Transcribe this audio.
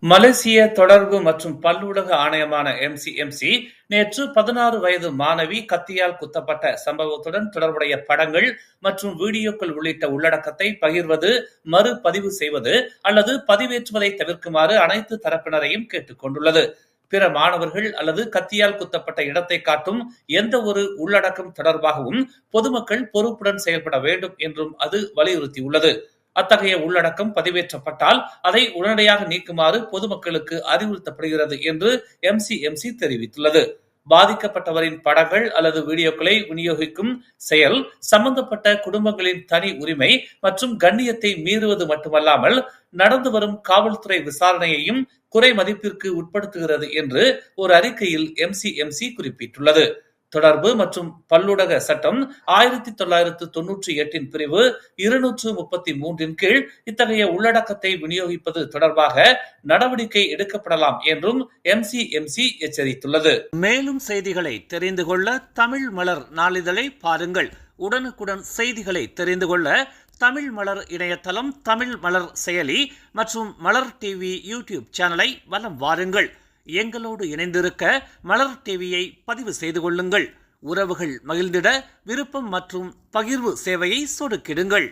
மலேசிய தொடர்பு மற்றும் பல்லூடக ஆணையமான MCMC நேற்று 16 வயது மாணவி கத்தியால் குத்தப்பட்ட சம்பவத்துடன் தொடர்புடைய படங்கள் மற்றும் வீடியோக்கள் உள்ளிட்ட உள்ளடக்கத்தை பகிர்வது, மறுபதிவு செய்வது அல்லது பதிவேற்றுவதை தவிர்க்குமாறு அனைத்து தரப்பினரையும் கேட்டுக் கொண்டுள்ளது. பிற மாணவர்கள் அல்லது கத்தியால் குத்தப்பட்ட இடத்தை காட்டும் எந்த ஒரு உள்ளடக்கம் தொடர்பாகவும் பொதுமக்கள் பொறுப்புடன் செயல்பட வேண்டும் என்றும் அது வலியுறுத்தியுள்ளது. அத்தகைய உள்ளடக்கம் பதிவேற்றப்பட்டால் அதை உடனடியாக நீக்குமாறு பொதுமக்களுக்கு அறிவுறுத்தப்படுகிறது என்று MCMC தெரிவித்துள்ளது. பாதிக்கப்பட்டவரின் படங்கள் அல்லது வீடியோக்களை விநியோகிக்கும் செயல் சம்பந்தப்பட்ட குடும்பங்களின் தனி உரிமை மற்றும் கண்ணியத்தை மீறுவது மட்டுமல்லாமல் நடந்து வரும் காவல்துறை விசாரணையையும் குறை மதிப்பிற்கு உட்படுத்துகிறது என்று ஒரு அறிக்கையில் MCMC குறிப்பிட்டுள்ளது. தொடர்பு மற்றும் பல்லூடக சட்டம் 1998 பிரிவு 233 கீழ் இத்தகைய உள்ளடக்கத்தை விநியோகிப்பது தொடர்பாக நடவடிக்கை எடுக்கப்படலாம் என்றும் MCMC எச்சரித்துள்ளது. மேலும் செய்திகளை தெரிந்து கொள்ள தமிழ் மலர் நாளிதழை பாருங்கள். உடனுக்குடன் செய்திகளை தெரிந்து கொள்ள தமிழ் மலர் இணையதளம், தமிழ் மலர் செயலி மற்றும் மலர் டிவி யூடியூப் சேனலை வலம் வாருங்கள். எங்களோடு இணைந்திருக்க மலர் டிவியை பதிவு செய்து கொள்ளுங்கள். உறவுகள் மகிழ்ந்திட விருப்பம் மற்றும் பகிர்வு சேவையை சொடுக்கிடுங்கள்.